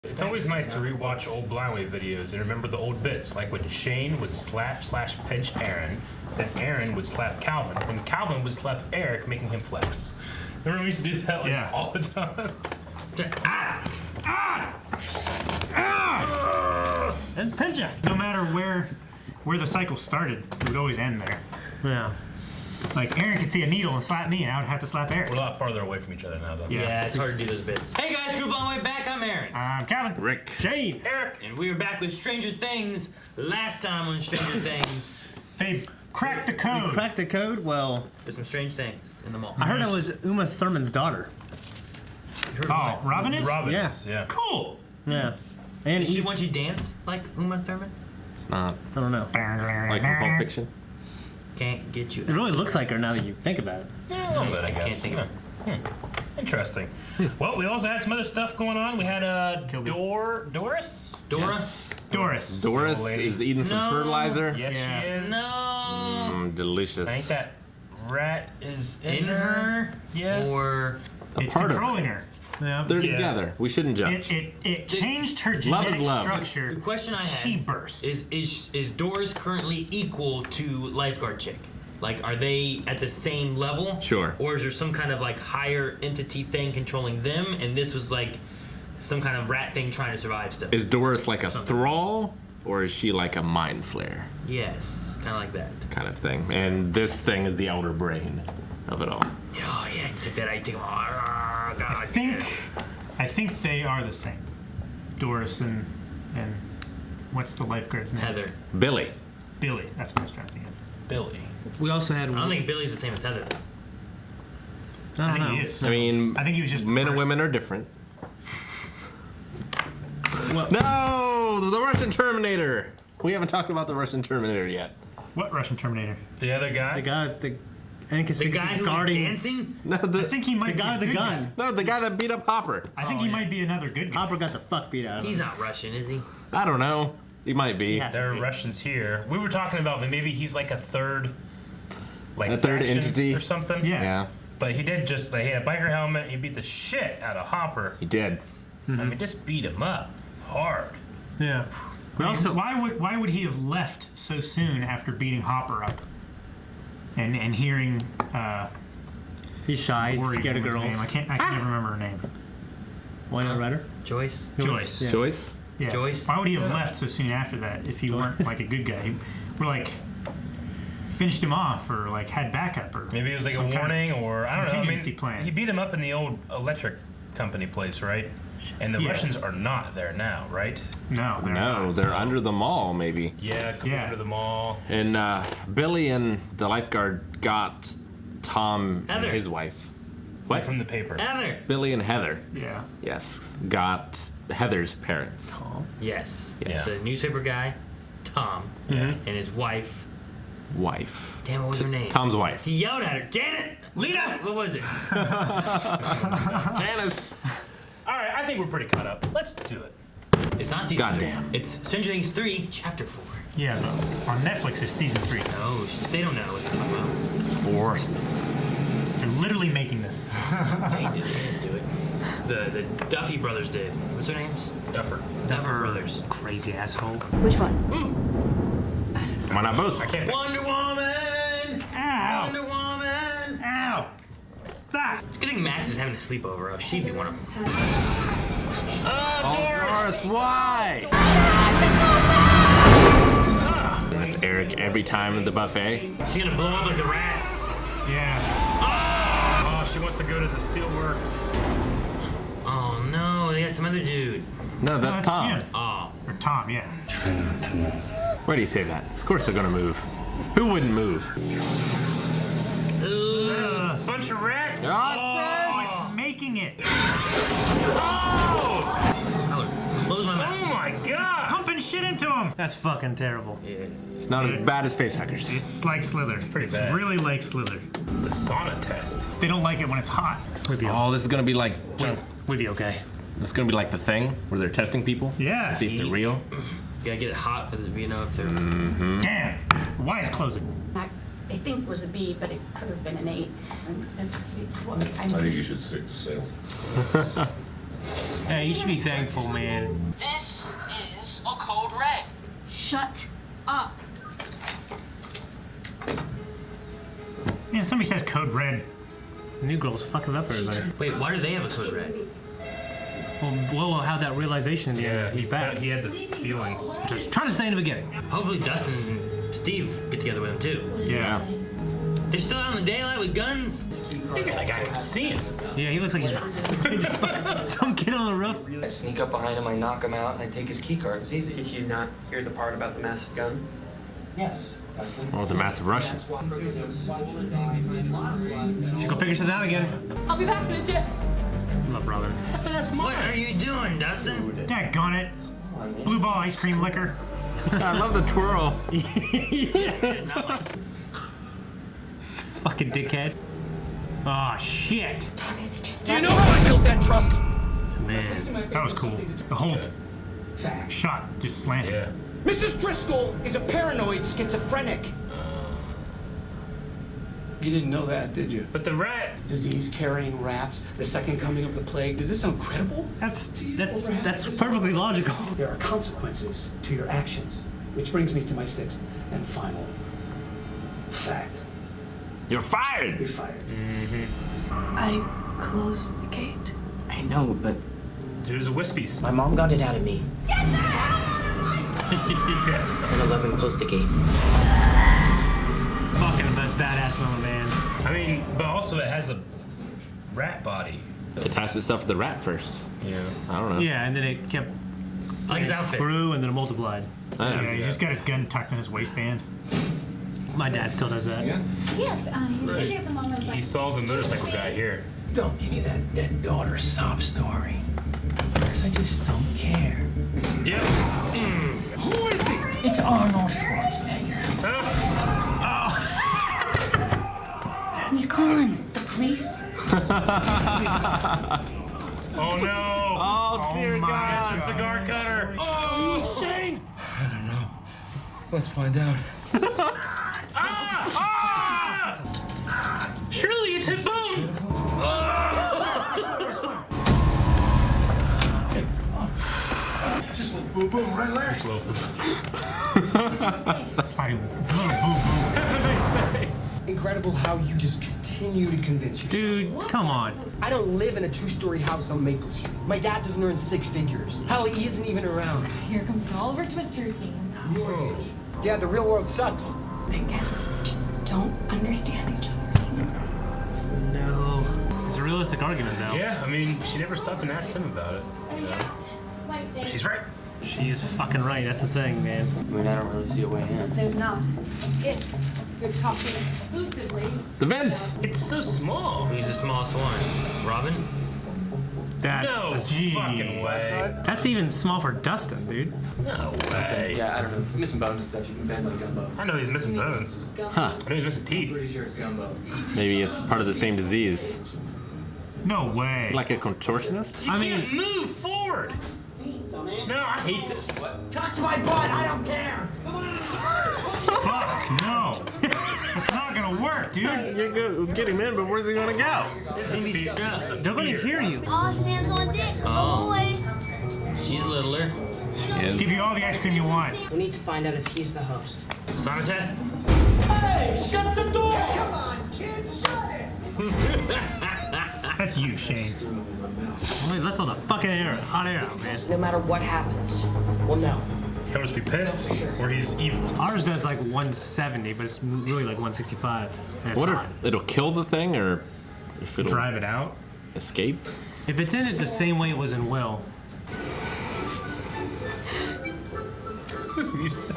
It's always nice to rewatch old Blindway videos and remember the old bits, like when Shane would slap/pinch Aaron, then Aaron would slap Calvin, then Calvin would slap Eric, making him flex. Remember we used to do that all the time? And pinch it. No matter where the cycle started, it would always end there. Yeah. Like Aaron could see a needle and slap me, and I would have to slap Eric. We're a lot farther away from each other now, though. Yeah, it's hard to do those bits. Hey guys, True Blindway back. I'm Aaron. I'm Cavlin. Rick. Shane. Eric. And we are back with Stranger Things. Last time on Stranger Things, They cracked the code. Cracked the code? Well, there's some strange things in the mall. I heard it was Uma Thurman's daughter. Oh, Robin is? Robin. Yeah. Yeah. Cool. Yeah. And Did she want you to dance like Uma Thurman? It's not I don't know. like from Pulp Fiction. Can't get you. It really looks like her now that you think about it. Yeah, a little bit, I guess. Can't think of Interesting. Well, we also had some other stuff going on. We had Doris? Dora? Yes. Doris. Doris lady. is eating some fertilizer. Yes, Yeah. she is. No. Delicious. I think that rat is In her? Yeah. Or It's part of controlling her. Yeah. They're together. We shouldn't judge. It changed her Love is genetic love. structure. the question I had She burst. is Doris currently equal to Lifeguard Chick? Like, are they at the same level? Sure. Or is there some kind of like higher entity thing controlling them, and this was like some kind of rat thing trying to survive still? Is Doris like a thrall, or is she like a mind flare Yes, kind of like that. kind of thing? And this thing is the elder brain of it all. Oh yeah, you took that. I take them all. Oh, God. I think they are the same. Doris and what's the lifeguard's name? Heather. Billy. Billy. That's what I was trying to think of. Billy. We also had. I don't think Billy's the same as Heather. I think he is. I mean, I think he was just the men and first. women are different. Well, No, the Russian Terminator. We haven't talked about the Russian Terminator yet. What Russian Terminator? The other guy? the guy, the The guy who was guarding. dancing. No, I think he might The guy be with a the good gun. guy. no, the guy that beat up Hopper. I think he might be another good guy. Hopper got the fuck beat out of him. He's not Russian, is he? I don't know. He might be. Yeah. There are Russians here. We were talking about maybe he's like a third third faction entity? or something. Yeah. Yeah, But he did just, he had a biker helmet. He beat the shit out of Hopper. he did. I mean, just beat him up hard. Yeah. We also- why would he have left so soon after beating Hopper up? And hearing He's shy. Worry Scared of was his girls. name. I can't remember her name. Winona Ryder. Joyce. Joyce. Yeah. Joyce? Yeah. Joyce? Why would he have left so soon after that if he weren't like a good guy? We're like finished him off or like had backup or Maybe it was like a some kind of warning or I don't know. I contingency mean, plan. he beat him up in the old electric company place, right? And the Yeah. Russians are not there now, right? No, they're No, not. they're under the mall, maybe. Yeah, come Yeah. under the mall. And Billy and the lifeguard got Tom Heather. and his wife. What? From the paper. Heather. Billy and Heather. Yeah. Yes, got Heather's parents. Yes. Yeah. It's a newspaper guy, Tom, and his wife. Wife. Damn, what was her name? Tom's wife. He yelled at her. Janet. Lita. What was it? Janice. All right, I think we're pretty caught up. Let's do it. It's not season Goddamn. 3. It's Stranger Things 3, Chapter 4. Yeah, but on Netflix is season 3. Oh, they don't know what they're talking about. Fourth. They're literally making this. They didn't do it. The Duffy brothers did. What's their names? Duffer. Duffer brothers. Crazy asshole. Which one? Why not both? I can't think. Wonder Woman! Ow! Wonder Woman! Ow! Stop! Good thing Max is having a sleepover. Oh, she'd be one of them. Oh, Doris, why? That's Eric every time at the buffet. She's gonna blow up like the rats. Yeah. Oh, she wants to go to the steelworks. Oh no, they got some other dude. No, that's Tom. Jim. Oh. Or Tom, yeah. Why do you say that? Of course they're gonna move. Who wouldn't move? Bunch of rats. Oh, it's making it. Oh! I would close my mouth. Oh my god! Pumping shit into him. That's fucking terrible. Yeah. It's not as bad as facehuggers. It's like Slither. It's pretty bad. really like Slither. The sauna test. They don't like it when it's hot. We'd be, Oh, this is gonna be like we'd be okay. this is gonna be like The Thing, where they're testing people. Yeah. See if they're real. You gotta get it hot for the, you know, if they're. Damn. Why is closing? I think was a B, but it could have been an 8. I think you should stick to sales. Hey, you should be thankful, man. This is a code red. Shut up. Man, somebody says code red. New girl's fucking up everybody. Wait, why does they have a code red? Well, Willow had that realization. He's back. He had the feelings. Just trying to say in the beginning. Hopefully Dustin and Steve get together with him too. Yeah. They're still out in the daylight with guns. That guy can see him. Yeah, he looks like he's some kid on the roof. I sneak up behind him, I knock him out, and I take his key card. It's easy. Did you not hear the part about the massive gun? Yes. I sneak Oh, the massive Russian. She's gonna figure this out again. I'll be back in a jiff. Love brother. What are you doing, Dustin? Daggone it. Blue ball ice cream liquor. I love the twirl. Fucking dickhead. Aw, shit. Do you know how I built that trust? Man, that was cool. The whole shot just slanted. Yeah. Mrs. Driscoll is a paranoid schizophrenic. You didn't know that, did you? But the rat. Disease-carrying rats, the second coming of the plague. Does this sound credible? That's perfectly logical. There are consequences to your actions, which brings me to my sixth and final fact. You're fired. You're fired. I closed the gate. I know, but There's a wispies. my mom got it out of me. Yeah. And 11 closed the gate. Fucking the best badass moment, man. I mean, but also it has a rat body. It attached itself to the rat first. Yeah. I don't know. Yeah, and then it kept Like his outfit. grew and then it multiplied. I know. Yeah, he's just got his gun tucked in his waistband. My dad still does that. Yes, he's busy at the moment, He saw the motorcycle guy here. Don't give me that dead daughter sob story. Because I just don't care. Yep. Who is he? It's Arnold Schwarzenegger. Who you calling? The police? Oh no! Oh, dear God. It's a cigar cutter! Oh! Shane! I don't know. Let's find out. Surely it's hit bone! Just with boo-boo right there. Slow. Fucking little boo-boo. Have a nice day. Incredible how you just continue to convince yourself. Dude, come on. I don't live in a two-story house on Maple Street. My dad doesn't earn six figures. Hell, he isn't even around. Here comes the Oliver Twist routine. Yeah, the real world sucks. I guess we just don't understand each other anymore. No. It's a realistic argument, though. Yeah, I mean, she never stopped and asked him about it. But she's right. She is fucking right. That's the thing, man. I mean, I don't really see a way in. There's not. If you're talking exclusively, The vents. It's so small. Who's the smallest one? Robin? That's No fucking way. That's even small for Dustin, dude. No way. Yeah, I don't know. He's missing bones and stuff. You can bend like gumbo. I know he's missing bones. Huh. I know he's missing teeth. Pretty sure it's gumbo. Maybe it's part of the same disease. No way. Like a contortionist? You I mean- can't move forward. No, I hate this. Touch my butt, I don't care. Fuck, no. It's not gonna work, dude. You're good. Get him in, but where's he gonna go? They're gonna hear you. all hands on deck. Oh boy. She's littler. Give you all the ice cream you want. We need to find out if he's the host. Sauna Test? Hey, shut the door! Come on, kid, shut it! That's you, Shane. Wait, let's all the fucking hot air out, man. No matter what happens, we'll know. He'll just be pissed, or he's evil. Ours does like 170, but it's really like 165. And it's What hot. if it'll kill the thing, or if it'll Drive it out? escape? If it's in it the same way it was in Will. Music.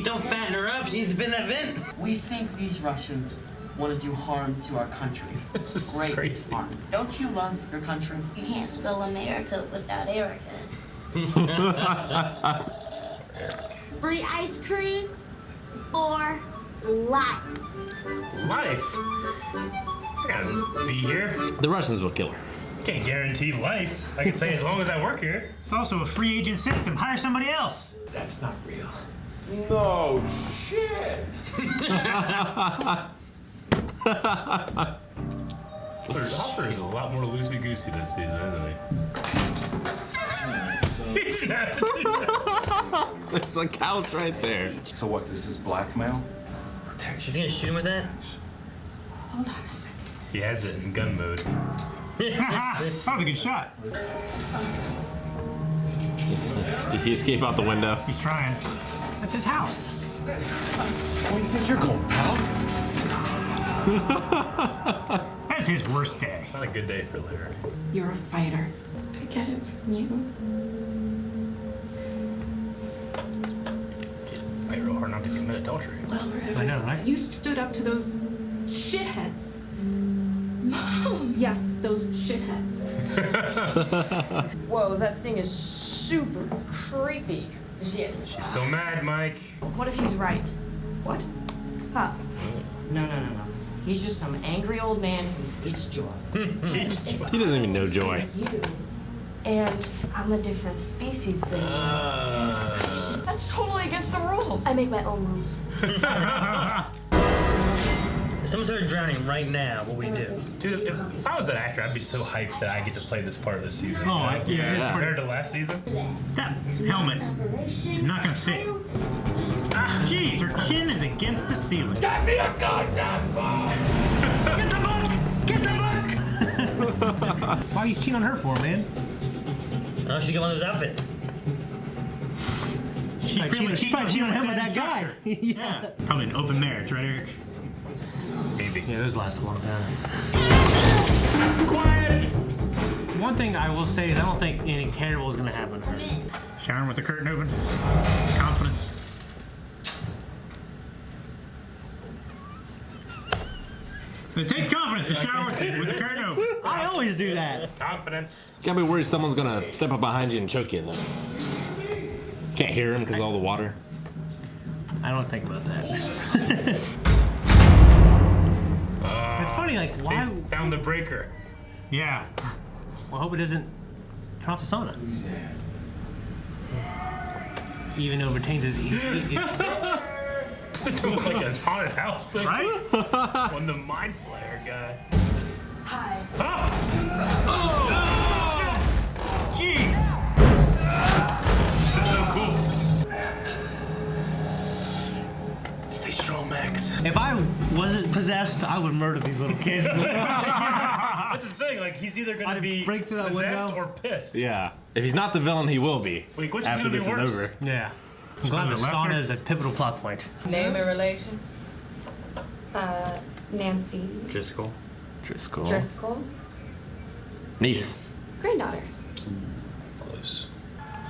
Don't fatten her up. She needs to fit in that vent. We think these Russians want to do harm to our country. This is Great crazy. harm. Don't you love your country? You can't spell America without Erica. Free ice cream or life? Life. I gotta be here. The Russians will kill her. Can't guarantee life. I can say as long as I work here. It's also a free agent system. Hire somebody else. That's not real. Hopper is a lot more loosey-goosey this season, isn't he? He didn't have to do that. There's a couch right there. So what, this is blackmail? She's gonna shoot him with that? Hold on a second. He has it in gun mode. That was a good shot. Did he escape out the window? He's trying. That's his house. Where do you think you're going, pal? That's his worst day. Not a good day for Larry. You're a fighter. I get it from you. Fight real hard not to commit adultery. I know, right? You stood up to those shitheads. Mom! Yes, those shitheads. Whoa, that thing is super creepy. Shit. She's still mad, Mike. What if he's right? What? Huh? No. He's just some angry old man who eats joy. He doesn't even know Joy. You. And I'm a different species than you. That's totally against the rules. I make my own rules. If someone started drowning right now, what would we do? Dude, if I was an actor, I'd be so hyped that I get to play this part of the season. Oh, yeah. Compared to last season. That helmet is not gonna fit. Ah, jeez, her chin is against the ceiling. Get me a goddamn phone! Get the book! Get the book! Why are you cheating on her for, man? Oh, she got one of those outfits. She's probably cheating on him with that guy. Yeah. Probably an open marriage, right, Eric? Maybe. Yeah, those last a long time. Quiet! One thing I will say is I don't think anything terrible is going to happen to her. Showering with the curtain open. Confidence. It takes confidence to shower with the curtain open. I always do that. Confidence. Gotta be worried someone's gonna step up behind you and choke you, though. Can't hear him because of all the water. I don't think about that. It's funny, like, why? They found the breaker. Yeah. Well, I hope it doesn't turn off the sauna. Even though it retains its Doing like a haunted house thing. Right? On the mind flare guy. Hi. Jeez. This is so cool. Stay strong, Max. If I wasn't possessed, I would murder these little kids. That's his thing. Like he's either gonna I'd be break through that possessed window. or pissed. Yeah. If he's not the villain, he will be. Like, which is after gonna be this worse? is over. Yeah. I'm glad the left sauna her? is a pivotal plot point. Name and relation? Nancy Driscoll. Driscoll. Driscoll. Niece. Granddaughter. Close.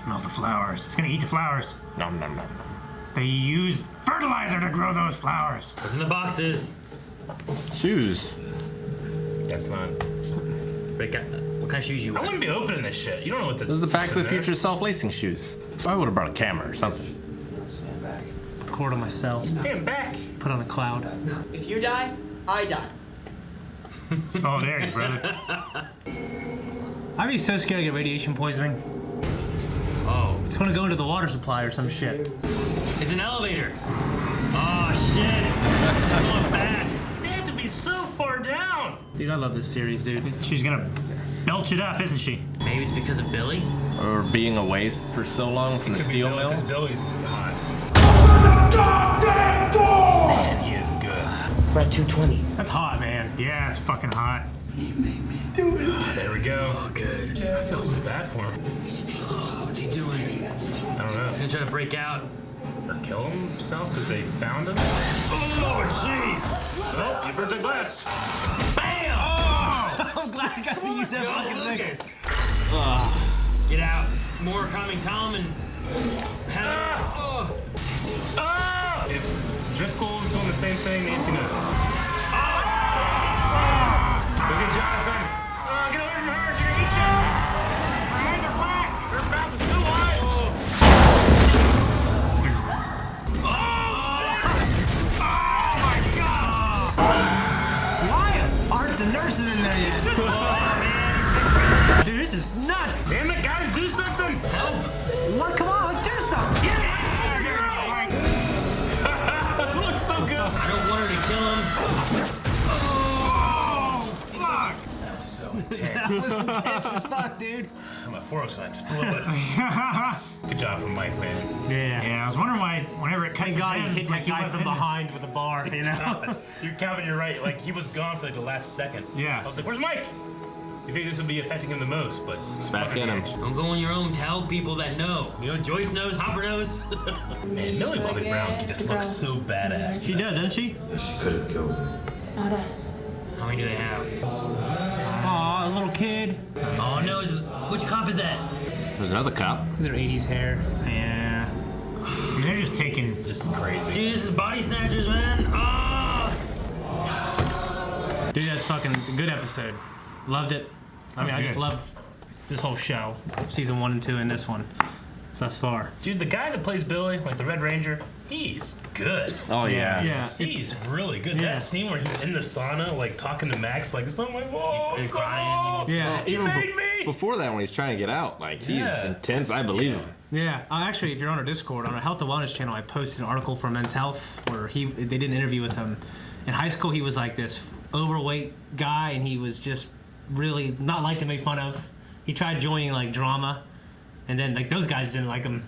Smells the flowers. It's gonna eat the flowers. Nom nom nom. They use fertilizer to grow those flowers. What's in the boxes? Shoes. That's not. What kind of shoes you I wear? wouldn't be opening this shit. You don't know what this This is the Back to the in there. Future self-lacing shoes. I would have brought a camera or something. Record on myself. Stand back. Put on a cloud. If you die, I die. Solidarity, brother. I'd be so scared to get radiation poisoning. Oh, It's gonna go into the water supply or some shit. it's an elevator. Oh shit! It's going fast. They had to be so far down. Dude, I love this series, dude. She's gonna belch it up, isn't she? Maybe it's because of Billy. Or being away for so long from the steel mill. Because Billy's hot. Man, he is good. We're at 220. That's hot, man. Yeah, it's fucking hot. There we go. Oh, good. I feel so bad for him. What's he doing? I don't know. He's gonna try to break out. Or kill himself because they found him. Oh, jeez. Oh, you burnt that glass. Bam! I'm glad I got to use that fucking thing. Get out. More coming, Tom, and If Driscoll is doing the same thing, Nancy knows. Go get Jonathan. Get away from her. She's gonna eat you. Her eyes are black. Her mouth is too wide. Why aren't the nurses in there yet? Dude, this is nuts. Damn it, guys, do something. Help. What? Come on, do something. Get out of here. It looks so good. I don't want her to kill him. intense as fuck, dude. My forehead's gonna explode. Good job from Mike, man. Yeah. I was wondering why, whenever it cut Thank to God them, he hit like that guy wasn't from in there. behind with a bar, you know? Calvin, you're right. Like, he was gone for like the last second. Yeah. I was like, where's Mike? You think this would be affecting him the most, but it's Back fucking in him. huge. Don't go on your own. Tell people that know. You know, Joyce knows, Hopper knows. Man, Millie Bobby Brown just looks so badass. She does, doesn't she? She could have killed me. Not us. How many do they have? Aw, a little kid. Oh no, which cop is that? There's another cop. Their 80s hair. Yeah. I mean, they're just taking. This is crazy. Dude, this is Body Snatchers, man. Ah! Dude, that's fucking a good episode. Loved it. I mean, I just love this whole show. Season 1 and 2 and this one. Thus far. Dude, the guy that plays Billy, like the Red Ranger, he's good. Oh yeah. Yeah. He's really good. Yeah. That scene where he's in the sauna, like talking to Max, like, I'm like, whoa, He's God. crying. Yeah. He Even made me. before that, when he's trying to get out, like he's Yeah. intense. I believe him. Yeah, actually, if you're on our Discord, on our Health and Wellness channel, I posted an article for Men's Health where they did an interview with him. In high school, he was like this overweight guy, and he was just really not liked to make fun of. He tried joining like drama, and then like those guys didn't like him.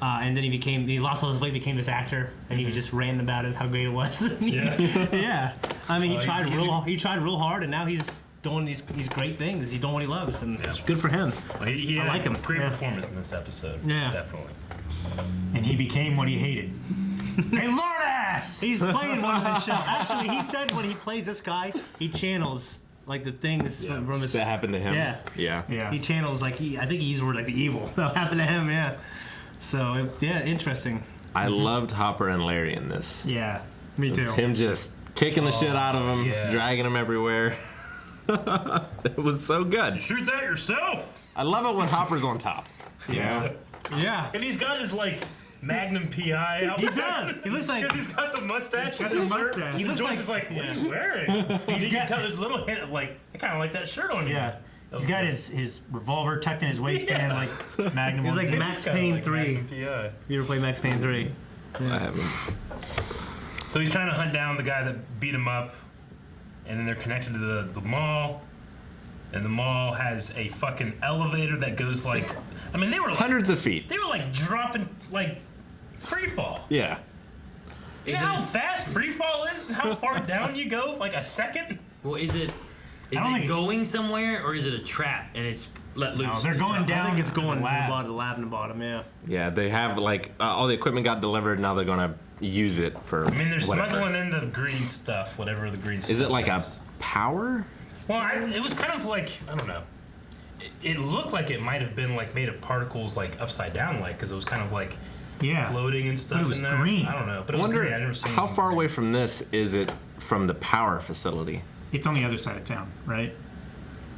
And then he lost all his weight, became this actor, and he was just ranting about it, how great it was. Yeah. Yeah. I mean, he tried he's real hard, and now he's doing these great things. He's doing what he loves, and it's good for him. Well, he had I like him. Great Yeah. performance in this episode. Yeah. Definitely. And he became what he hated. Hey, lard ass! He's playing one of the show. Actually, he said when he plays this guy, he channels like the things from his. That happened to him. Yeah. Yeah. Yeah. He channels like I think he used the word like the evil that happened to him. Yeah. So yeah, interesting. I loved Hopper and Larry in this. Yeah. Me too. Him just kicking the shit out of him, yeah. dragging him everywhere. It was so good. Shoot that yourself. I love it when Hopper's on top. Yeah. Yeah. And he's got his like Magnum PI out. He does. He looks like because he's got the mustache. got the mustache. He looks Joyce like is like, what are you wearing? You can tell there's a little hint of like, I kind of like that shirt on you. Yeah. He's got his revolver tucked in his waistband like Magnum. He's like did. Max Payne 3. Magnum PI. You ever play Max Payne 3? I haven't. So he's trying to hunt down the guy that beat him up, and then they're connected to the mall, and the mall has a fucking elevator that goes like, I mean, they were like, Hundreds of feet. they were like dropping like free fall. Yeah. You know how fast free fall is? How far down you go? Like a second? Well, is it don't think it's- going somewhere or is it a trap and it's let loose? No, they're going down. I think it's to the going to lab. the lab in the bottom. Yeah. Yeah, they have like all the equipment got delivered. Now they're gonna use it for. I mean, they're whatever. smuggling in the green stuff, whatever the green stuff Is it like a is. power? Well, it was kind of like, I don't know. It looked like it might have been like made of particles like upside down, like, because it was kind of like Yeah. floating and stuff But it was in there. green. I don't know, but it I was wonder green. I never seen how far away from this is it from the power facility? It's on the other side of town, right?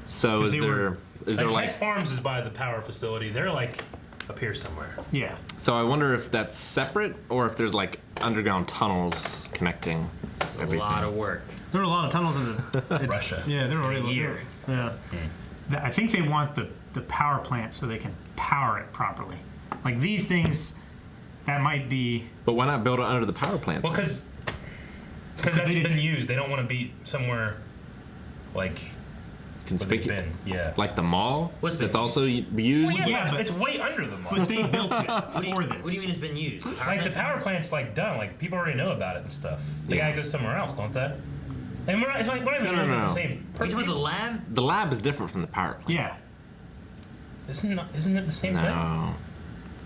So is they there were- is there Hess like Farms is by the power facility. They're like up here somewhere. Yeah. so I wonder if that's separate or if there's like underground tunnels connecting a everything. lot of work. There are a lot of tunnels in the Russia. Yeah, they're already Here. Yeah. I think they want the power plant so they can power it properly. Like these things, that might be. But why not build it under the power plant? Well, because that's they been didn't- used. They don't want to be somewhere like where they've Conspicuous. been. Yeah. Like the mall What's been that's also used. Well, yeah, Yeah, but but- it's way under the mall. But they built it for this. What do you mean it's been used? Like the power plant's like done. Like people already know about it and stuff. They Yeah. gotta go somewhere else, don't they? And it's like, what do I mean? No, no, It's no. the same. Are you talking about the lab? The lab is different from the power plant. Yeah. Isn't it the same thing?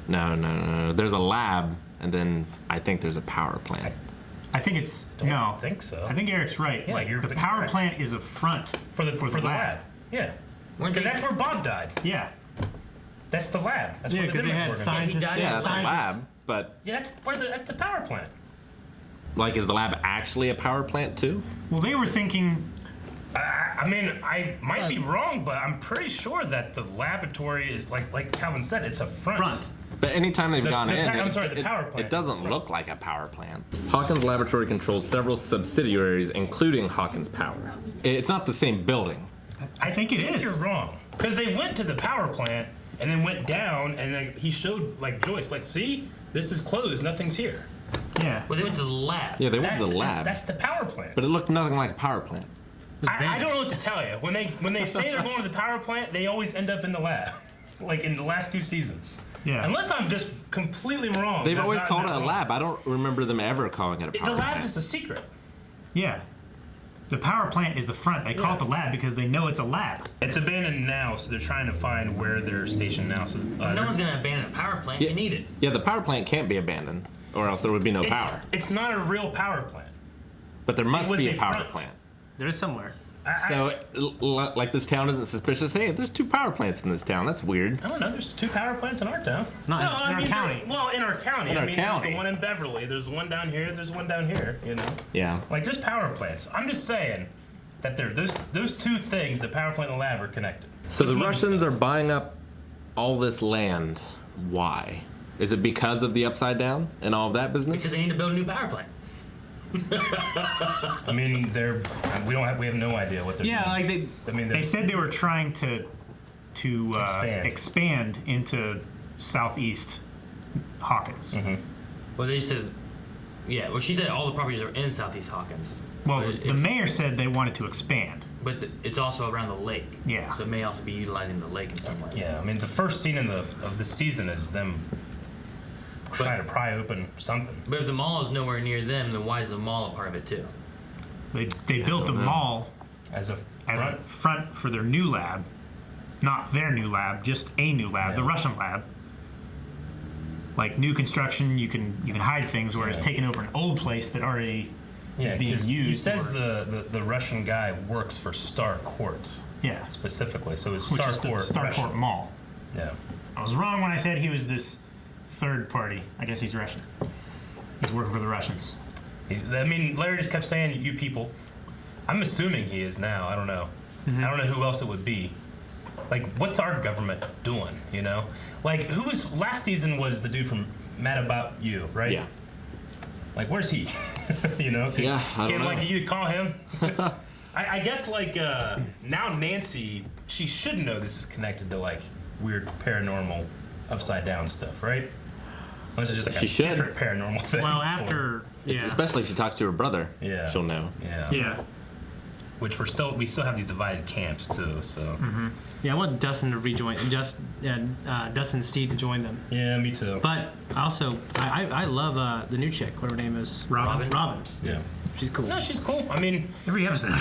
No. There's a lab, and then I think there's a power plant. I think it's Don't no. think so. I think Eric's right. Yeah, like you're the power correct. plant is a front for the lab. Yeah. Weren't Because they- that's where Bob died. Yeah. That's the lab. That's Yeah, where the because they Denver had organization- scientists. died Yeah, in that's a scientists. lab, but Yeah, that's the power plant. like, is the lab actually a power plant too? Well, they were thinking. I mean, I might be wrong, but I'm pretty sure that the laboratory is like Calvin said, it's a front. But anytime they've gone in, I'm sorry, the power plant it is doesn't front. look like a power plant. Hawkins Laboratory controls several subsidiaries, including Hawkins Power. It's not the same building. I think it is. You're wrong. Because they went to the power plant and then went down, and then he showed like Joyce, like, see, this is closed, nothing's here. Yeah. Well, they went to the lab. Yeah, they went to the lab, That's the power plant. but it looked nothing like a power plant. I don't know what to tell you. When they say they're going to the power plant, they always end up in the lab, like in the last 2 seasons. Yeah. Unless I'm just completely wrong. They've always called it a lab. I don't remember them ever calling it a power The lab plant. is the secret. Yeah. The power plant is the front. They call it the lab because they know it's a lab. It's abandoned now, so they're trying to find where they're stationed now. So no one's gonna abandon a power plant. You need it. Yeah, the power plant can't be abandoned, or else there would be no power. It's not a real power plant. But there must be a power front. plant. There is somewhere. So, like, this town isn't suspicious. Hey, there's 2 power plants in this town. That's weird. I don't know. There's 2 power plants in our town. Not in our county. Well, in our county. In our There's county. the one in Beverly. There's one down here. There's one down here. You know. Yeah. Like there's power plants. I'm just saying that those 2 things, the power plant and the lab, are connected. So the Russians are buying up all this land. Why? Is it because of the Upside Down and all of that business? Because they need to build a new power plant. I mean, we have no idea what they're doing. Like they said they were trying to expand into southeast Hawkins. Mm-hmm. Well, they said, well, she said all the properties are in Southeast Hawkins. Well, the mayor said they wanted to expand. But it's also around the lake. Yeah. So it may also be utilizing the lake in some way. Yeah, I mean, the first scene of the season is them trying to pry open something. But if the mall is nowhere near them, then why is the mall a part of it too? They built the mall as a front for their new lab, not their new lab, just a new lab, the Russian lab. Like new construction, you can hide things, whereas taking over an old place that already is being used. He says the Russian guy works for Star Court. Yeah. Specifically, so it's Which Star is the Court. Starport Mall. Yeah. I was wrong when I said he was this third party. I guess he's Russian. He's working for the Russians. I mean, Larry just kept saying, "You people." I'm assuming he is now. I don't know. Mm-hmm. I don't know who else it would be. Like, what's our government doing? You know, like who was last season was the dude from Mad About You, right? Yeah. Like, where's he? You know? I don't know. Like you call him. I guess like now Nancy, she should know this is connected to like weird paranormal upside down stuff, right? Unless it's just like She a should. different paranormal thing. Well, after Especially if she talks to her brother. Yeah. She'll know. Yeah. Which we still have these divided camps too. So. I want Dustin to rejoin, Dustin and Steve to join them. Yeah, me too. But also, I love the new chick. What her name is? Robin. Yeah. She's cool. No, she's cool. I mean, every episode.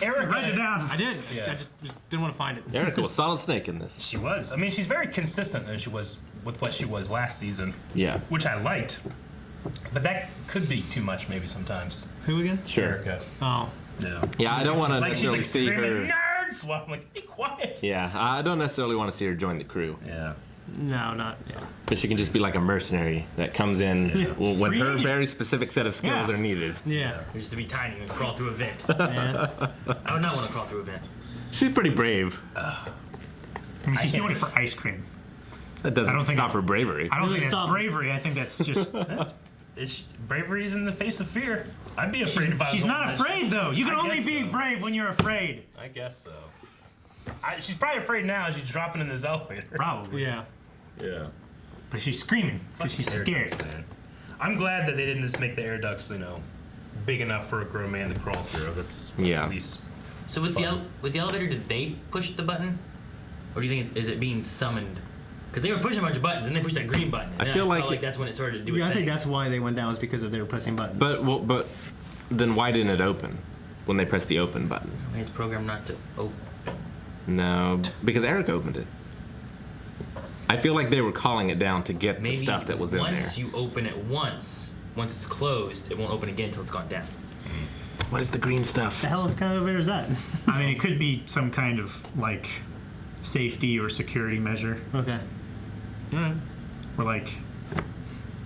Erica. Write it down. I did. Yeah. I just didn't want to find it. Erica was solid snake in this. She was. I mean, she's very consistent than she was with what she was last season. Yeah. Which I liked. But that could be too much maybe sometimes. Who again? Sure. Erica. Oh. Yeah. Yeah, I don't want to She's necessarily like see screaming, her. nerds! Well, I'm like, be quiet. Yeah, I don't necessarily want to see her join the crew. Yeah. No, not. Yeah. But she can just be like a mercenary that comes in when her very specific set of skills are needed. Yeah. Just to be tiny and crawl through a vent. Yeah. I would not want to crawl through a vent. She's pretty brave. I mean, she's doing it for ice cream. That doesn't stop her bravery. I don't think Doesn't that's stop. bravery. I think that's just. Bravery is in the face of fear. I'd be afraid if I was She's on not that afraid, shit. though. You can I only guess be so. brave when you're afraid. I guess so. She's probably afraid now as she's dropping in this elevator. Probably. Yeah. Yeah. But she's screaming because she's Air scared. ducts, man. I'm glad that they didn't just make the air ducts, big enough for a grown man to crawl through. That's at least. So with the elevator, did they push the button, or do you think is it being summoned? Because they were pushing a bunch of buttons, and they pushed that green button. And I feel felt like that's when it started to do. Yeah, its I think thing. that's why they went down was because they were pressing buttons. But then why didn't it open when they pressed the open button? It's programmed not to open. No, because Eric opened it. I feel like they were calling it down to get Maybe the stuff that was in there. once you open it once it's closed, it won't open again until it's gone down. What is the green stuff? The hell kind of elevator is that? I mean, it could be some kind of like safety or security measure. Okay. All right. Or like.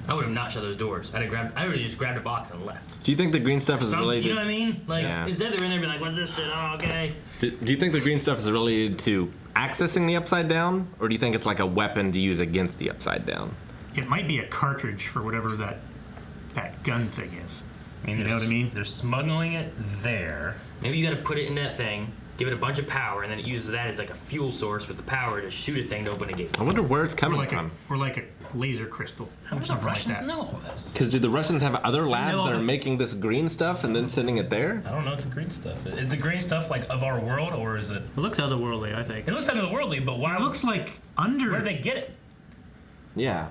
I would have not shut those doors. I would have just grabbed a box and left. Do you think the green stuff is related? You know what I mean? Like instead they're in there be like, "What's this shit?" Oh, okay. Do you think the green stuff is related to accessing the Upside Down, or do you think it's like a weapon to use against the Upside Down? It might be a cartridge for whatever that gun thing is. I mean, you know what I mean? They're smuggling it there. Maybe you got to put it in that thing, give it a bunch of power, and then it uses that as like a fuel source with the power to shoot a thing to open a gate. I wonder where it's coming from. Or like a laser crystal. How do the Russians know all this? Because do the Russians have other labs that are making this green stuff and then sending it there? I don't know what the green stuff is. Is the green stuff like of our world, or is it? It looks otherworldly, I think. It looks otherworldly, but why? It looks like under. Where do they get it? Yeah.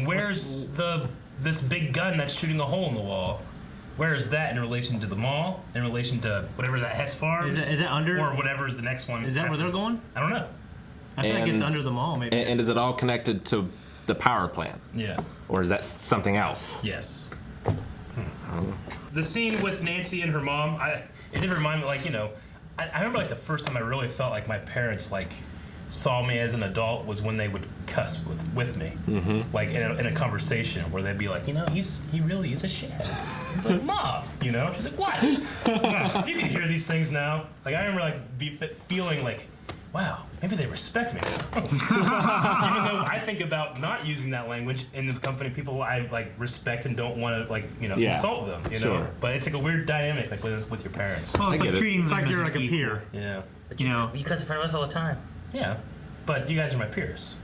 Where's this big gun that's shooting a hole in the wall? Where is that in relation to the mall? In relation to whatever that Hess Farms? Is that under? Or whatever is the next one? Is that where they're going? I don't know. I feel like it's under the mall, maybe. And is it all connected to the power plant? Yeah. Or is that something else? Yes. The scene with Nancy and her mom, it did remind me, like, you know, I remember like the first time I really felt like my parents like saw me as an adult was when they would cuss with me, like in a conversation where they'd be like, you know, he really is a shithead. Like, Mom, you know, she's like, what? Yeah, you can hear these things now. Like I remember like feeling like, wow, maybe they respect me now. Even though I think about not using that language in the company, people I like respect and don't want to like, you know, insult them, you know. But it's like a weird dynamic like with your parents. Well, it's like treating them like as you're an like a equal. peer. Yeah. You know, You cuss in front of us all the time. Yeah. But you guys are my peers.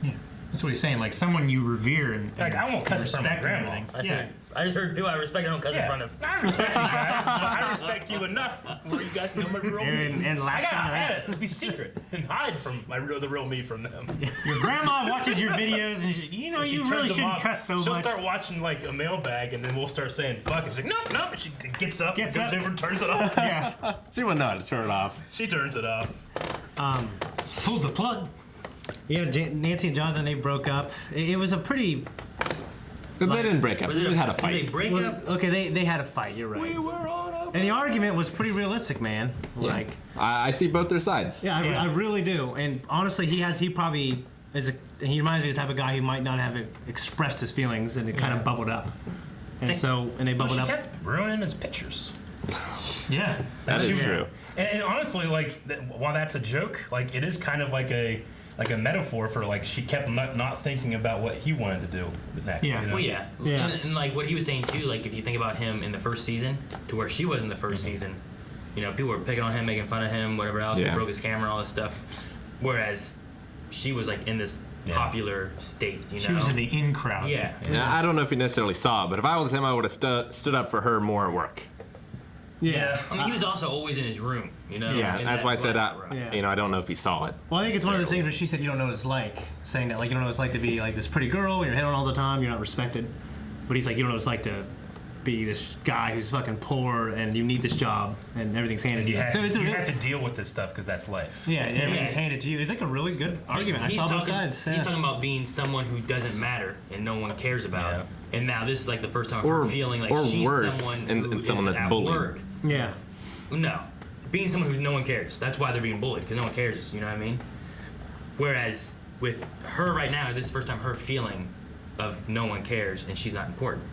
that's what he's saying. Like someone you revere and Like I won't cuss in front of my respect and grandma. everything. I just heard, do I respect? I don't cuss in front of. I respect you guys. But I respect you enough where you guys know my real me. And last time I gotta be secret and hide from the real me from them. Your grandma watches your videos and you know She you turns really them shouldn't off. cuss so She'll much. start watching like a mailbag and then we'll start saying fuck. And she's like, nope. And she gets up, goes over, and turns it off. Yeah, She wouldn't know how to turn it off. She turns it off. pulls the plug. Yeah, Nancy and Jonathan, they broke up. It was a pretty... But they didn't break up. They just had a Did fight. they break up? Okay, they had a fight, you're right. We were on a... And the argument was pretty realistic, man. Like, I see both their sides. yeah, I really do. And honestly, he probably he reminds me of the type of guy who might not have expressed his feelings, and it kind of bubbled up. And they bubbled She up. kept ruining his pictures. Yeah, That is true. And honestly, like, while that's a joke, like, it is kind of like a metaphor for, like, she kept not thinking about what he wanted to do next. Yeah. You know? Well, yeah. And like what he was saying too, like if you think about him in the first season to where she was in the first season, you know, people were picking on him, making fun of him, whatever else. They broke his camera, all this stuff. Whereas she was like in this popular state, you know. she was in the in crowd. Yeah. I don't know if he necessarily saw it, but if I was him, I would have stood up for her more at work. Yeah. I mean, he was also always in his room, you know. Yeah, in that's that why I said, black- you know, I don't know if he saw it. Well, I think it's one of those things where she said you don't know what it's like, saying that, like, you don't know what it's like to be like this pretty girl, you're hit on all the time, you're not respected. But he's like, you don't know what it's like to be this guy who's fucking poor and you need this job and everything's handed to you. You have to deal with this stuff because that's life. Yeah, and everything's handed to you. It's like a really good argument. I saw both sides. He's talking about being someone who doesn't matter and no one cares about. And now this is like the first time her feeling like she's worse, someone and who someone is that's at bullied. work. Yeah. No, being someone who no one cares. That's why they're being bullied, because no one cares. You know what I mean? Whereas with her right now, this is the first time her feeling of no one cares and she's not important.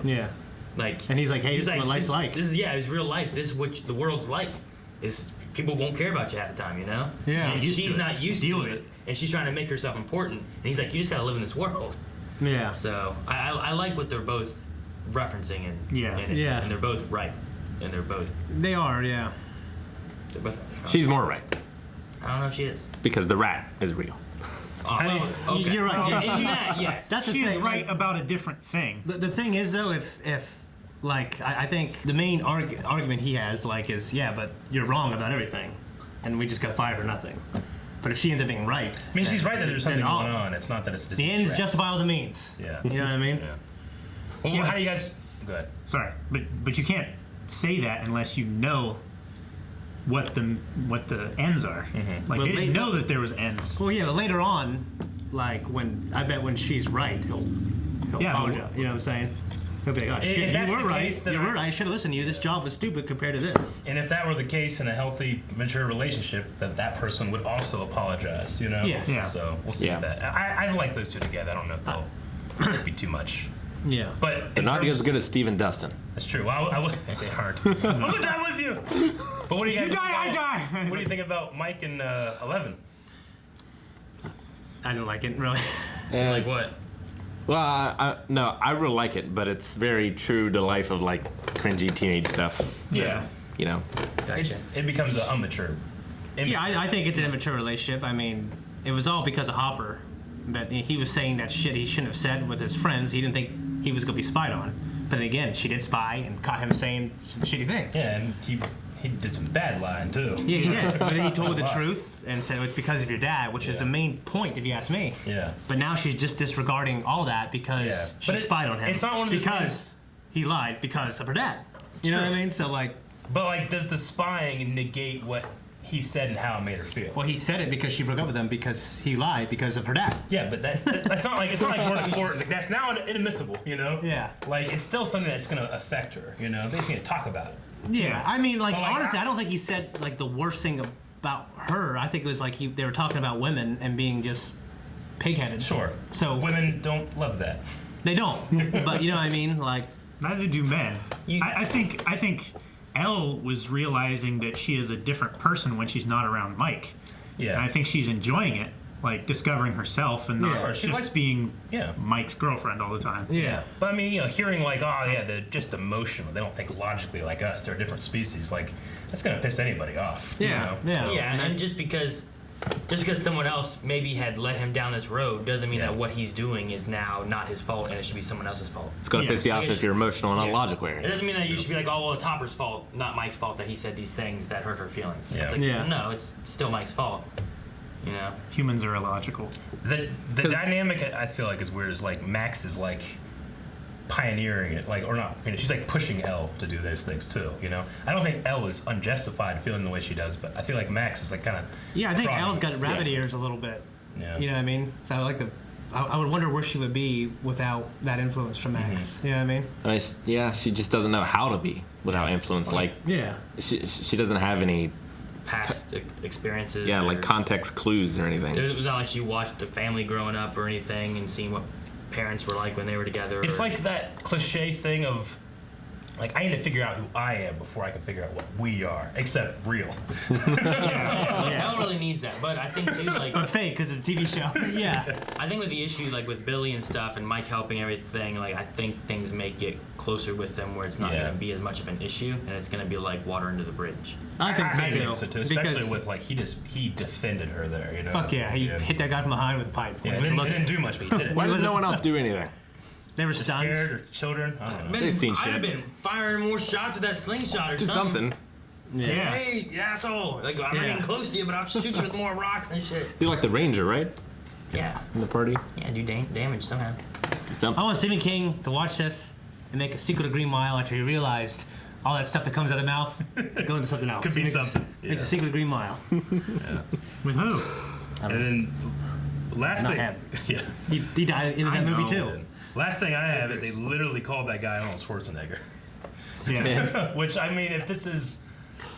Yeah. Like, and he's like, hey, this is what life's like. This is it's real life. This is what the world's like. Is people won't care about you half the time, you know? Yeah. And she's not used to it, and she's trying to make herself important. And he's like, you just gotta live in this world. Yeah. So I like what they're both referencing and and they're both right, and they're both. They are, yeah. They're both. She's more right. I don't know if she is. Because the rat is real. Okay. You're right. Yeah, in that, yes. That's the She's thing. right about a different thing. The thing is, though, if like, I think the main argument he has, like, is, yeah, but you're wrong about everything, and we just got fired for nothing. But if she ends up being right... I mean, she's right that there's something going on. It's not that it's... The ends justify all the means. Yeah. You know what I mean? Yeah. Well, how do you guys... Go ahead. Sorry, but you can't say that unless you know what the ends are. Mm-hmm. Like, But they didn't know that there was ends. Well, yeah, but later on, like, when she's right, he'll apologize. You know what I'm saying? He'll be like, oh, shit, you were right. You were right. I should have listened to you. This job was stupid compared to this. And if that were the case in a healthy, mature relationship, that person would also apologize, you know? Yes. Yeah. So we'll see that. I like those two together. I don't know if they'll be too much. Yeah. But They're not as good as Steve and Dustin. That's true. Well, they aren't. I'm gonna die with you. But what do you guys? You die, I die. What do you think about Mike and 11? I didn't like it, really. Like what? Well, no, I really like it, but it's very true to life of like cringy teenage stuff. Yeah. You know. it becomes an immature. Yeah, I think it's an immature relationship. I mean, it was all because of Hopper. But he was saying that shit he shouldn't have said with his friends. He didn't think he was going to be spied on. But then again, she did spy and caught him saying some shitty things. Yeah, and he did some bad lying, too. Yeah, he did. But then he told the truth and said it's because of your dad, which is the main point, if you ask me. Yeah. But now she's just disregarding all that because she spied on him. It's not one of those because he lied because of her dad. You know what I mean? So, like... But, like, does the spying negate what he said and how it made her feel? Well, he said it because she broke up with him because he lied because of her dad. Yeah, but that's not like it's not like we're in court. Like, that's now inadmissible, you know? Yeah. Like it's still something that's gonna affect her, you know? They just need to talk about it. Yeah, I mean, like honestly, I don't think he said like the worst thing about her. I think it was like they were talking about women and being just pig-headed. Sure. So women don't love that. They don't. But you know what I mean? Like neither do men. I think Elle was realizing that she is a different person when she's not around Mike. Yeah. And I think she's enjoying it, like discovering herself and not just being Mike's girlfriend all the time. Yeah. But I mean, you know, hearing like, oh yeah, they're just emotional. They don't think logically like us. They're a different species. Like that's gonna piss anybody off. Yeah. You know? So, and just because someone else maybe had led him down this road doesn't mean that what he's doing is now not his fault and it should be someone else's fault. It's going to piss you off if you're emotional and not logical. It doesn't mean that you should be like, oh, well, it's Hopper's fault, not Mike's fault that he said these things that hurt her feelings. Yeah. It's like, no, it's still Mike's fault. You know? Humans are illogical. The dynamic I feel like is weird is like Max is like pioneering it, like, or not, you know, she's like pushing Elle to do those things too, you know? I don't think Elle is unjustified feeling the way she does, but I feel like Max is like kind of... Yeah, I think Elle's got rabbit ears a little bit. Yeah. You know what I mean? So I would wonder where she would be without that influence from Max. You know what I mean? She just doesn't know how to be without influence. Like, she doesn't have any past experiences. Yeah, like context clues or anything. It was not like she watched a family growing up or anything and seeing what parents were like when they were together. It's like that cliche thing of, like, I need to figure out who I am before I can figure out what we are, except real. No one really needs that, but I think too, like, but fake because it's a TV show. Yeah, I think with the issue, like with Billy and stuff, and Mike helping everything, like I think things may get closer with them where it's not going to be as much of an issue, and it's going to be like water under the bridge. I think so too, especially with like he defended her there, you know. Fuck yeah, he hit that guy from behind with a pipe. Yeah, it didn't do much, but he did it. Why does no one else do anything? They were stunned. Scared or children. I don't know. They've seen I'd shit. have been firing more shots with that slingshot or Do something. Yeah. Hey, you asshole! Like I'm not getting close to you, but I'll shoot you with more rocks and shit. You're like the ranger, right? Yeah. In the party. Yeah, do damage somehow. Do something. I want Stephen King to watch this and make a sequel to Green Mile after he realized all that stuff that comes out of the mouth go into something else. Could be something. Makes a sequel to Green Mile. With who? And then last Not thing, him. He died in that movie too. Last thing I have is they literally called that guy Arnold Schwarzenegger. Yeah. Which I mean, if this is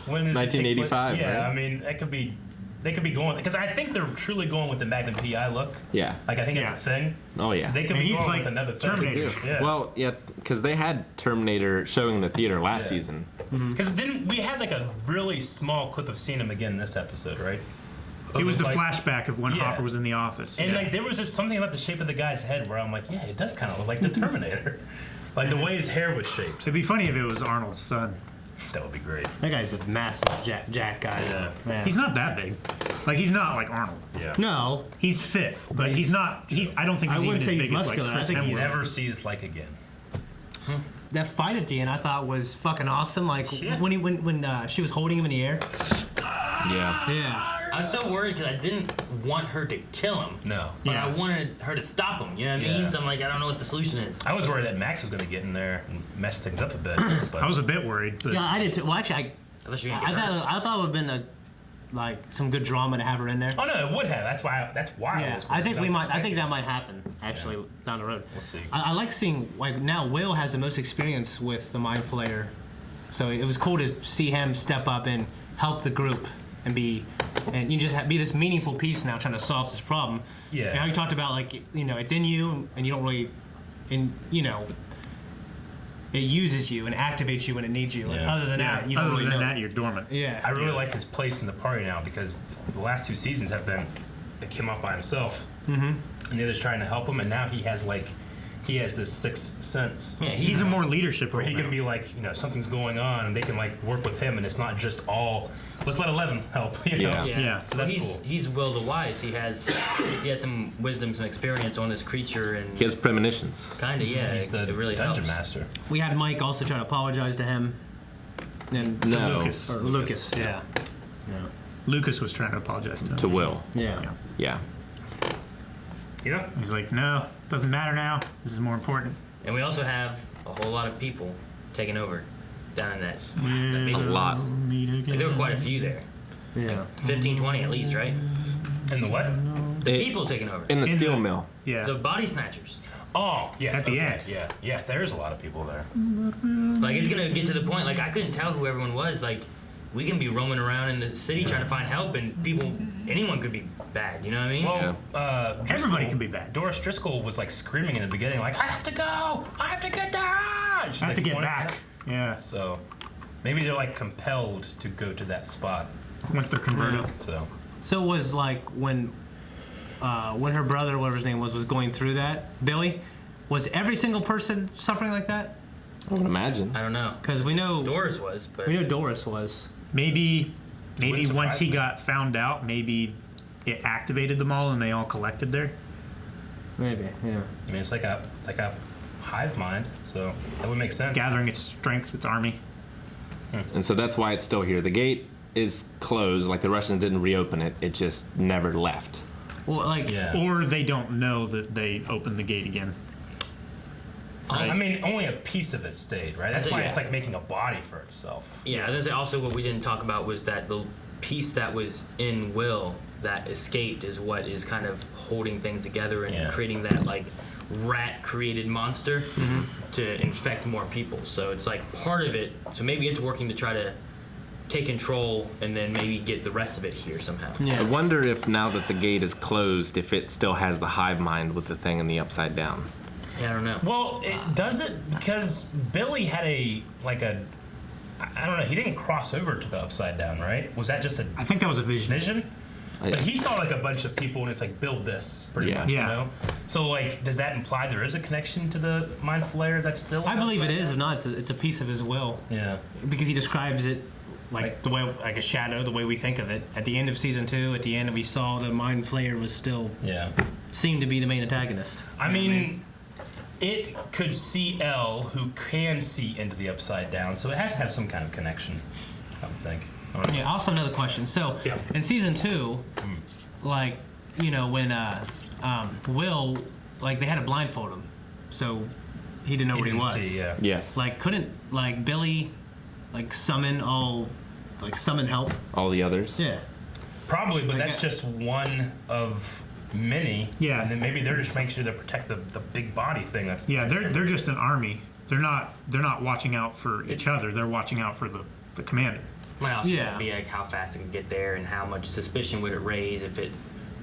when is 1985, yeah, right? I mean they could be going because I think they're truly going with the Magnum PI look. Yeah. Like I think it's a thing. Oh yeah. So they could be he's going like with another thing. Terminator. Yeah. Well, yeah, because they had Terminator showing in the theater last season. Because didn't we had like a really small clip of seeing him again this episode, right? It was the like, flashback of when Hopper was in the office. And like there was just something about the shape of the guy's head where I'm like, yeah, it does kind of look like the Terminator. Like the way his hair was shaped. It'd be funny if it was Arnold's son. That would be great. That guy's a massive jack guy. Yeah. He's not that big. Like he's not like Arnold. Yeah. No. He's fit, but he's not. I don't think he's I wouldn't even say as he's big as muscular. like I Chris think he's Hemsworth. Never see his like again. That fight at the end I thought was fucking awesome. Like when she was holding him in the air. Yeah. Yeah. I was so worried because I didn't want her to kill him. No. But I wanted her to stop him. You know what I mean? So I'm like, I don't know what the solution is. I was worried that Max was going to get in there and mess things up a bit. But I was a bit worried. But Yeah, I did too. Well, actually, I thought she was gonna get hurt. I thought it would have been like some good drama to have her in there. Oh no, it would have. That's why. I Yeah, was. I think we might. I think expecting. that might happen actually down the road. We'll see. I like seeing like now Will has the most experience with the Mind Flayer, so it was cool to see him step up and help the group and you just be this meaningful piece now trying to solve this problem. Yeah. And how you talked about like it's in you and you don't really, it uses you and activates you when it needs you. And other than that, you don't really know. you're dormant. Yeah. I really like his place in the party now because the last 2 seasons have been like him off by himself, and the others trying to help him, and now he has like he has this sixth sense. Yeah, He's a more leadership where role he now. can be like, something's going on, and they can like work with him, and it's not just all. Let's let 11 help. You know? Yeah. So that's he's, cool. He's Will the Wise. He has some wisdom, some experience on this creature, and He has premonitions. kind of He's the it really dungeon helps. master. We had Mike also try to apologize to him. And No. Lucas. Or Lucas, yeah. Lucas was trying to apologize to him. To Will. Yeah. Yeah. Yeah. He's like, no, doesn't matter now. This is more important. And we also have a whole lot of people taking over down in that A basement. lot. Like, there were quite a few there. Yeah. 15, 20 at least, right? And the what? People taking over. In the In steel the- mill. Yeah. The body snatchers. Oh, yes. At the end. Yeah. There's a lot of people there. Like, it's gonna get to the point, like, I couldn't tell who everyone was. Like, we can be roaming around in the city trying to find help, and anyone could be bad, you know what I mean? Well, Everybody can be bad. Doris Driscoll was like screaming in the beginning, like, I have to go! I have to get there! She's I have like, to get wanting back. Yeah. So maybe they're like compelled to go to that spot. Once they're converted. So was like when her brother, whatever his name was going through that, Billy, was every single person suffering like that? I would imagine. I don't know. Because we know Doris was, but... We know Doris was. Maybe Wouldn't once surprise he me. got found out, maybe it activated them all and they all collected there. Maybe, yeah. I mean, it's like a hive mind, so that would make sense. Gathering its strength, its army. And so that's why it's still here. The gate is closed. Like the Russians didn't reopen it. It just never left. Well, like, Or they don't know that they opened the gate again. I mean, only a piece of it stayed, right? That's why Yeah. it's like making a body for itself. Yeah, I was gonna say also what we didn't talk about was that the piece that was in Will that escaped is what is kind of holding things together and creating that like rat created monster to infect more people. So it's like part of it. So maybe it's working to try to take control and then maybe get the rest of it here somehow. I wonder if now that the gate is closed, if it still has the hive mind with the thing in the upside down. Yeah, I don't know. Well, it does it because Billy had I don't know, he didn't cross over to the upside down, right? Was that just I think that was a vision. Vision? But he saw like a bunch of people and it's like, build this, pretty much, you know? So like, does that imply there is a connection to the mind flayer that's still I believe it upside is. down? If not, it's a piece of his will. Yeah. Because he describes it like the way, like a shadow, the way we think of it. At the end of season 2, at the end we saw the mind flayer was still seemed to be the main antagonist. I mean, it could see L, who can see into the upside down, so it has to have some kind of connection, I would think. Yeah. Also, another question. So, in season 2, like, you know, when Will, like, they had to blindfold him, so he didn't know where he was. See, Yes. Like, couldn't like Billy, like summon help? All the others? Yeah. Probably, but that's just one of many. Yeah. And then maybe they're just making sure to protect the big body thing. That's They're just an army. They're not watching out for each other. They're watching out for the commander. Might also be like how fast it can get there and how much suspicion would it raise if it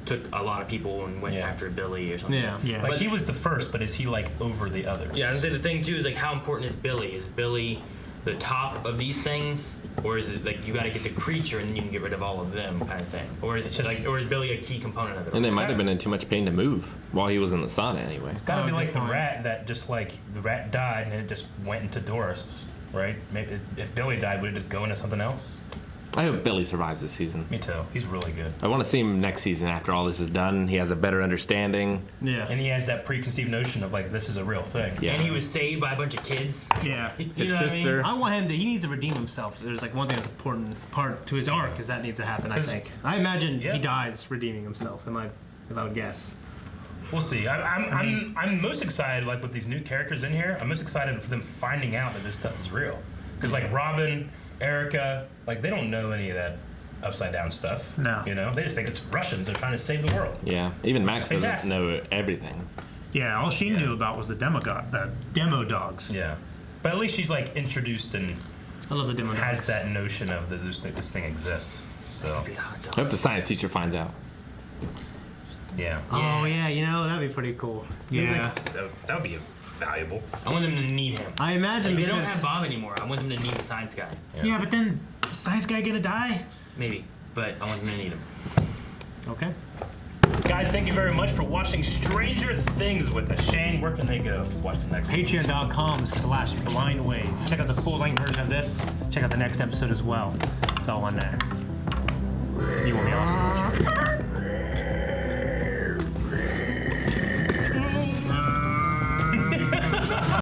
took a lot of people and went after Billy or something. Yeah. Like he was the first, but is he like over the others? Yeah, I was gonna say the thing too is like how important is Billy? Is Billy the top of these things, or is it like you got to get the creature and then you can get rid of all of them kind of thing, or is it just like, or is Billy a key component of it? And they might have been in too much pain to move while he was in the sauna anyway. It's got to be like the rat that just like the rat died and it just went into Doris, right? Maybe if Billy died, would it just go into something else? I hope Billy survives this season. Me too. He's really good. I want to see him next season after all this is done. He has a better understanding. Yeah. And he has that preconceived notion of like this is a real thing. Yeah. And he was saved by a bunch of kids. Yeah. You know what I mean? I want him to. He needs to redeem himself. There's like one thing that's important part to his arc, because that needs to happen. I think. I imagine he dies redeeming himself. If I would guess. We'll see. I'm most excited like with these new characters in here. I'm most excited for them finding out that this stuff is real. Because like Robin, Erica, like they don't know any of that upside down stuff. No. You know, they just think it's Russians. They're trying to save the world. Yeah. Even Max doesn't Fantastic. know everything. Yeah, all she knew about was the demo dogs. Yeah. But at least she's like introduced and I love the demo has dogs. that notion of that this thing exists. So I hope the science teacher finds out. yeah. Oh yeah, you know that'd be pretty cool. Yeah. That would be valuable. I want them to need him. I imagine Like, they because don't have Bob anymore. I want them to need the science guy. Yeah, but then the science guy gonna die? Maybe, but I want them to need him. Okay. Guys, thank you very much for watching Stranger Things with us. Shane, where can they go to watch the next one? Patreon.com/blindwave. Check out the full-length version of this. Check out the next episode as well. It's all on there. You will be awesome.